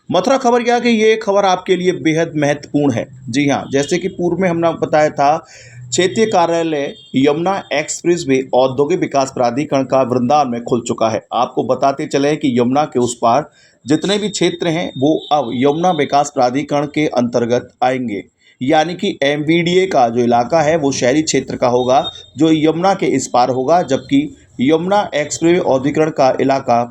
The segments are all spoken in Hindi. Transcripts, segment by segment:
मथुरा खबर क्या कि ये खबर आपके लिए बेहद महत्वपूर्ण है। जी हाँ, जैसे कि पूर्व में हमने बताया था, क्षेत्रीय कार्यालय यमुना एक्सप्रेसवे औद्योगिक विकास प्राधिकरण का वृंदावन में खुल चुका है। आपको बताते चले कि यमुना के उस पार जितने भी क्षेत्र हैं वो अब यमुना विकास प्राधिकरण के अंतर्गत आएंगे। यानी कि एमवीडीए का जो इलाका है वो शहरी क्षेत्र का होगा, जो यमुना के इस पार होगा, जबकि यमुना एक्सप्रेस औद्योगिकरण का इलाका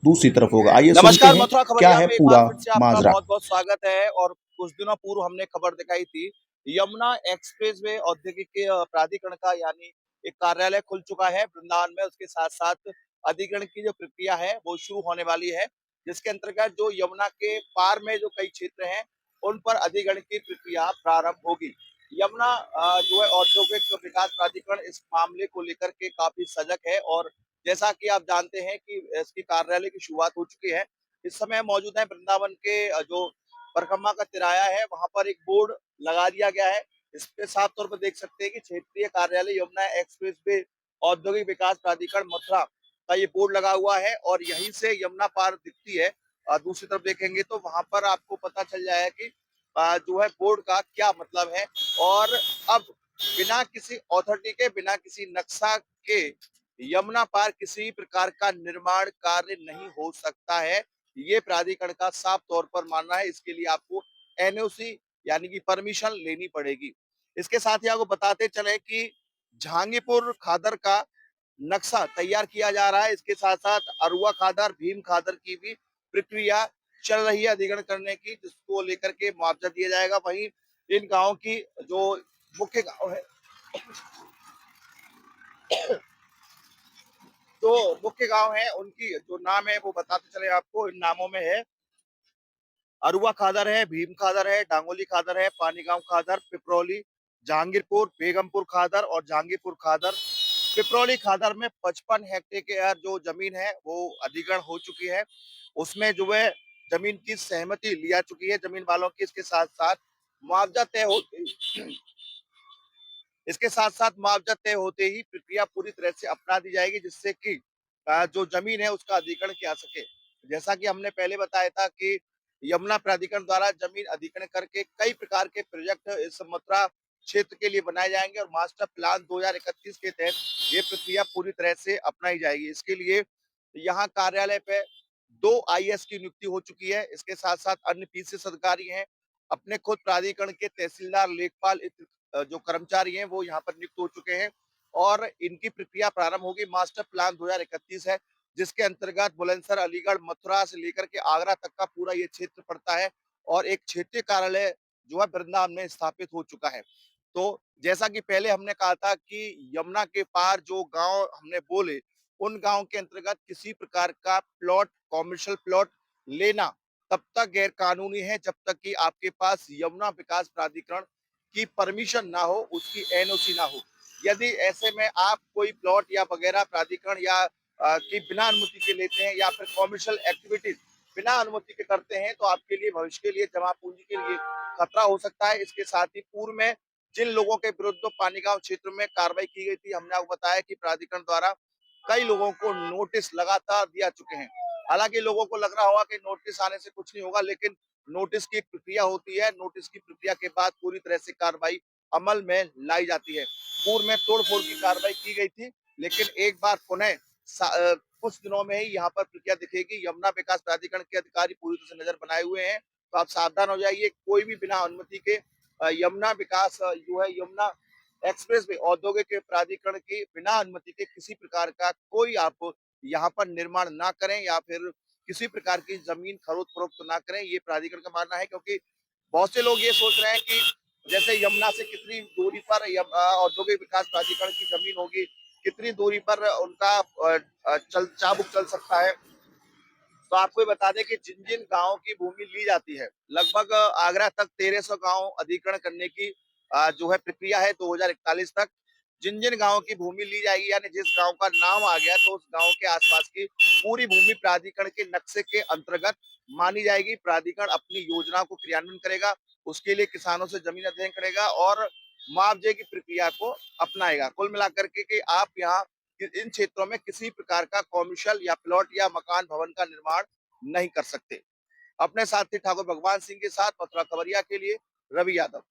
दूसरी तरफ होगा। आइए सुनते नमस्कार, हैं मथुरा क्या खबरिया है में एक बार पूरा फिर से आपका माजरा। बहुत-बहुत स्वागत है। और कुछ दिनों पूर्व हमने खबर दिखाई थी, यमुना एक्सप्रेसवे औद्योगिक प्राधिकरण का यानी एक कार्यालय खुल चुका है वृंदावन में। उसके साथ-साथ अधिग्रहण की जो प्रक्रिया है, वो शुरू होने वाली है, जिसके अंतर्गत जो यमुना के पार में जो कई क्षेत्र हैं, उन पर अधिग्रहण की प्रक्रिया प्रारंभ होगी। यमुना जो है औद्योगिक विकास प्राधिकरण इस मामले को लेकर के काफ़ी सजग है और जैसा कि आप जानते हैं कि इसकी कार्यालय की शुरुआत हो चुकी है। इस समय मौजूद है वृंदावन के जो परिक्रमा का तिराया है, वहाँ पर एक बोर्ड लगा दिया गया है। इस पे साफ तौर पर देख सकते हैं कि क्षेत्रीय कार्यालय यमुना एक्सप्रेसवे औद्योगिक विकास प्राधिकरण मथुरा का ये बोर्ड लगा हुआ है और यहीं से यमुना पार दिखती है। दूसरी तरफ देखेंगे तो वहाँ पर आपको पता चल जाएगा कि जो है बोर्ड का क्या मतलब है। और अब बिना किसी अथॉरिटी के, बिना किसी नक्शा के यमुना पार किसी प्रकार का निर्माण कार्य नहीं हो सकता है। ये प्राधिकरण का साफ तौर पर मानना है। इसके लिए आपको एनओसी यानी कि परमिशन लेनी पड़ेगी। इसके साथ ही आपको बताते चले कि जहांगीरपुर खादर का नक्शा तैयार किया जा रहा है। इसके साथ-साथ अरुआ खादर, भीम खादर की भी प्रक्रिया चल रही है अधिग्रहण करने की, जिसको लेकर के मुआवजा दिया जाएगा। वहीं इन गाँव की जो मुख्य गाँव है, जो मुख्य गाँव है उनकी जो नाम है वो बताते चले आपको। इन नामों में है अरुआ खादर है, भीम खादर है, डांगोली खादर है, पानीगांव खादर, पिपरौली, जहांगीरपुर, बेगमपुर खादर और जहांगीरपुर खादर। पिपरौली खादर में 55 हेक्टेयर जो जमीन है वो अधिग्रहण हो चुकी है। उसमें जो है जमीन की सहमति ली जा चुकी है जमीन वालों की। इसके साथ साथ मुआवजा तय हो इसके साथ साथ मुआवजा तय होते ही प्रक्रिया पूरी तरह से अपना दी जाएगी, जिससे कि जो जमीन है उसका अधिग्रहण किया सके। जैसा कि हमने पहले बताया था कि यमुना प्राधिकरण द्वारा जमीन अधिग्रहण करके कई प्रकार के प्रोजेक्ट इस मथुरा क्षेत्र के लिए बनाए जाएंगे और मास्टर प्लान 2031 के तहत ये प्रक्रिया पूरी तरह से अपनाई जाएगी। इसके लिए यहाँ कार्यालय पे 2 आईएएस की नियुक्ति हो चुकी है। इसके साथ साथ अन्य पीसीएस अधिकारी हैं। अपने खुद प्राधिकरण के तहसीलदार, लेखपाल जो कर्मचारी हैं वो यहाँ पर नियुक्त हो चुके हैं और इनकी प्रक्रिया प्रारंभ होगी। मास्टर प्लान 2031 है, जिसके अंतर्गत बुलंदशहर, अलीगढ़, मथुरा से लेकर के आगरा तक का पूरा ये क्षेत्र पड़ता है और एक क्षेत्रीय कार्यालय जो है वृंदावन में स्थापित हो चुका है। तो जैसा कि पहले हमने कहा था कि यमुना के पार जो गांव हमने बोले, उन गांव के अंतर्गत किसी प्रकार का प्लॉट, कॉमर्शियल प्लॉट लेना तब तक गैर कानूनी है जब तक कि आपके पास यमुना विकास प्राधिकरण की परमिशन ना हो, उसकी एनओसी ना हो। यदि ऐसे में आप कोई प्लॉट या वगैरह प्राधिकरण या की बिना अनुमति के लेते हैं या फिर कॉमर्शियल एक्टिविटीज बिना अनुमति के करते हैं, तो आपके लिए भविष्य के लिए, जमा पूंजी के लिए खतरा हो सकता है। इसके साथ ही पूर्व में जिन लोगों के विरुद्ध पानीगांव क्षेत्र में कार्रवाई की गई थी, हमने आपको बताया कि प्राधिकरण द्वारा कई लोगों को नोटिस लगातार दिया चुके हैं। हालांकि लोगों को लग रहा होगा कि नोटिस आने से कुछ नहीं होगा, लेकिन नोटिस की एक प्रक्रिया होती है। नोटिस की प्रक्रिया के बाद पूरी तरह से कार्रवाई अमल में लाई जाती है। पूर्व में तोड़-फोड़ की कार्रवाई की गई थी, लेकिन एक बार पुनः कुछ दिनों में ही यहाँ पर प्रक्रिया दिखेगी। यमुना विकास प्राधिकरण के अधिकारी पूरी तरह से नजर बनाए हुए हैं, तो आप सावधान हो जाइए। कोई भी बिना अनुमति के यमुना विकास जो है यमुना एक्सप्रेस वे औद्योगिक प्राधिकरण की बिना अनुमति के किसी प्रकार का कोई आप यहाँ पर निर्माण ना करें या फिर किसी प्रकार की जमीन खरीद फरोख्त ना करें, ये प्राधिकरण का मानना है। क्योंकि बहुत से लोग ये सोच रहे हैं कि जैसे यमुना से कितनी दूरी पर औद्योगिक विकास प्राधिकरण की जमीन होगी, कितनी दूरी पर उनका चल चाबुक चल सकता है। तो आपको ये बता दें कि जिन-जिन गाँव की भूमि ली जाती है, लगभग आगरा तक 1300 गाँव अधिग्रहण करने की जो है प्रक्रिया है 2041 तक। जिन-जिन गाँव की भूमि ली जाएगी यानी जिस गाँव का नाम आ गया, तो उस गाँव के आसपास की पूरी भूमि प्राधिकरण के नक्शे के अंतर्गत मानी जाएगी। प्राधिकरण अपनी योजना को क्रियान्वयन करेगा, उसके लिए किसानों से जमीन अध्ययन करेगा और मुआवजे की प्रक्रिया को अपनाएगा। कुल मिलाकर के कि आप यहाँ इन क्षेत्रों में किसी प्रकार का कॉमर्शियल या प्लॉट या मकान भवन का निर्माण नहीं कर सकते। अपने साथी ठाकुर भगवान सिंह के साथ मथुरा खबरिया के लिए रवि यादव।